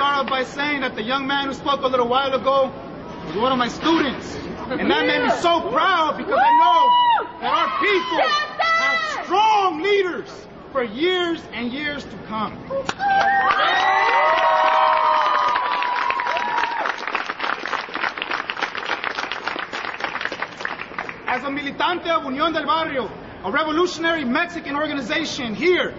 start off by saying that the young man who spoke a little while ago was one of my students. And that made me so proud because I know that our people have strong leaders for years and years to come. As a militante of Unión del Barrio, a revolutionary Mexican organization here,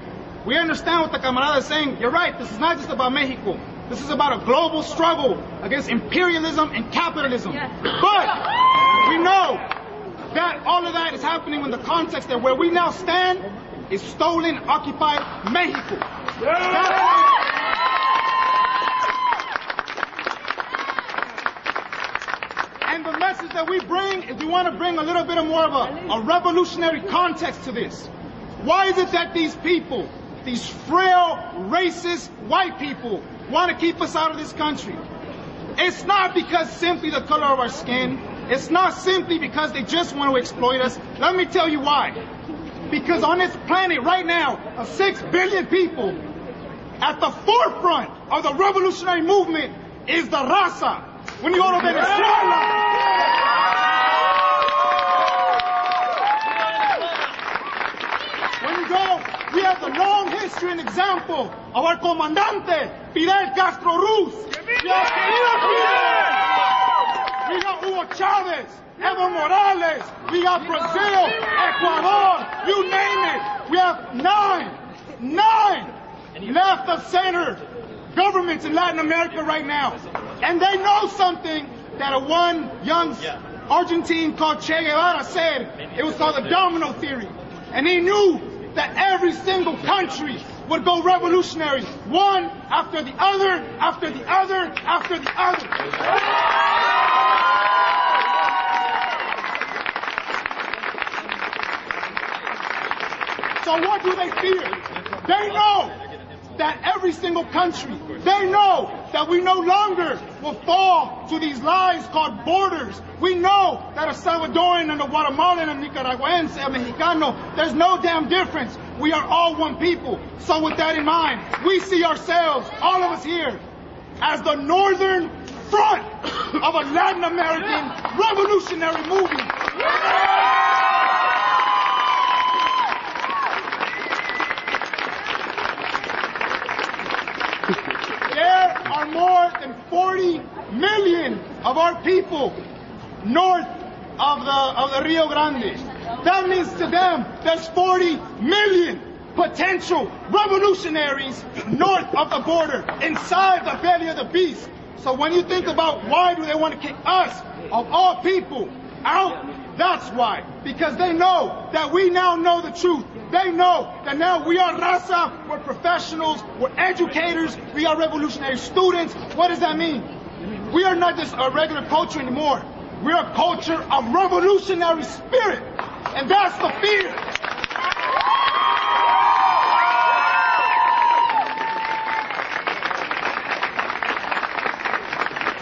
we understand what the camarada is saying. You're right, this is not just about Mexico. This is about a global struggle against imperialism and capitalism. Yes. But we know that all of that is happening in the context that where we now stand is stolen, occupied Mexico. And the message that we bring is we want to bring a little bit more of a revolutionary context to this. Why is it that these people, these frail, racist, white people, want to keep us out of this country? It's not because simply the color of our skin. It's not simply because they just want to exploit us. Let me tell you why. Because on this planet right now, of 6 billion people, at the forefront of the revolutionary movement is the raza. When you go to Venezuela, we have the long history and example of our comandante, Fidel Castro Ruz. We got Hugo Chavez, Evo Morales. We got Brazil, Ecuador, you name it. We have nine left of center governments in Latin America right now. And they know something that a one young Argentine called Che Guevara said. It was called the domino theory. And he knew that every single country would go revolutionary, one after the other, after the other, after the other. So what do they fear? They know that every single country, they know that we no longer will fall to these lies called borders. We know that a Salvadoran and a Guatemalan and a Nicaraguense and a Mexicano, there's no damn difference. We are all one people. So with that in mind, we see ourselves, all of us here, as the northern front of a Latin American revolutionary movement. There are more than 40 million of our people north of the Rio Grande. That means to them there's 40 million potential revolutionaries north of the border, inside the belly of the beast. So when you think about why do they want to kick us, of all people, out, that's why. Because they know that we now know the truth. They know that now we are raza, we're professionals, we're educators, we are revolutionary students. What does that mean? We are not just a regular culture anymore. We're a culture of revolutionary spirit. And that's the fear.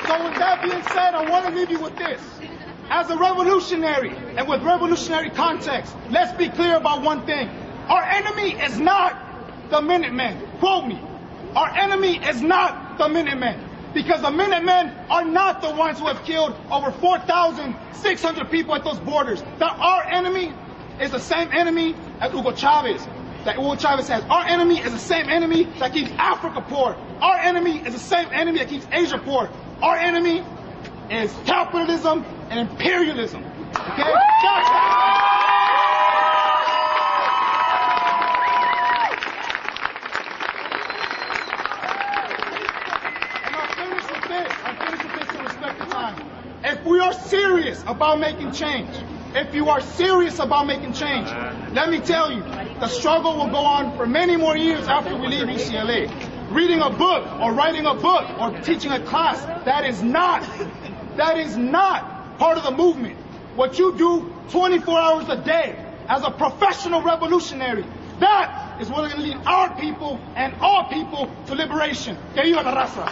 So with that being said, I want to leave you with this. As a revolutionary, and with revolutionary context, let's be clear about one thing. Our enemy is not the Minutemen. Quote me. Our enemy is not the Minutemen. Because the Minutemen are not the ones who have killed over 4,600 people at those borders. That our enemy is the same enemy as Hugo Chavez. That Hugo Chavez has. Our enemy is the same enemy that keeps Africa poor. Our enemy is the same enemy that keeps Asia poor. Our enemy is capitalism and imperialism. Okay? If we are serious about making change, if you are serious about making change, let me tell you, the struggle will go on for many more years after we leave UCLA. Reading a book or writing a book or teaching a class, that is not part of the movement. What you do 24 hours a day as a professional revolutionary, that is what's going to lead our people and all people to liberation. Que viva la raza.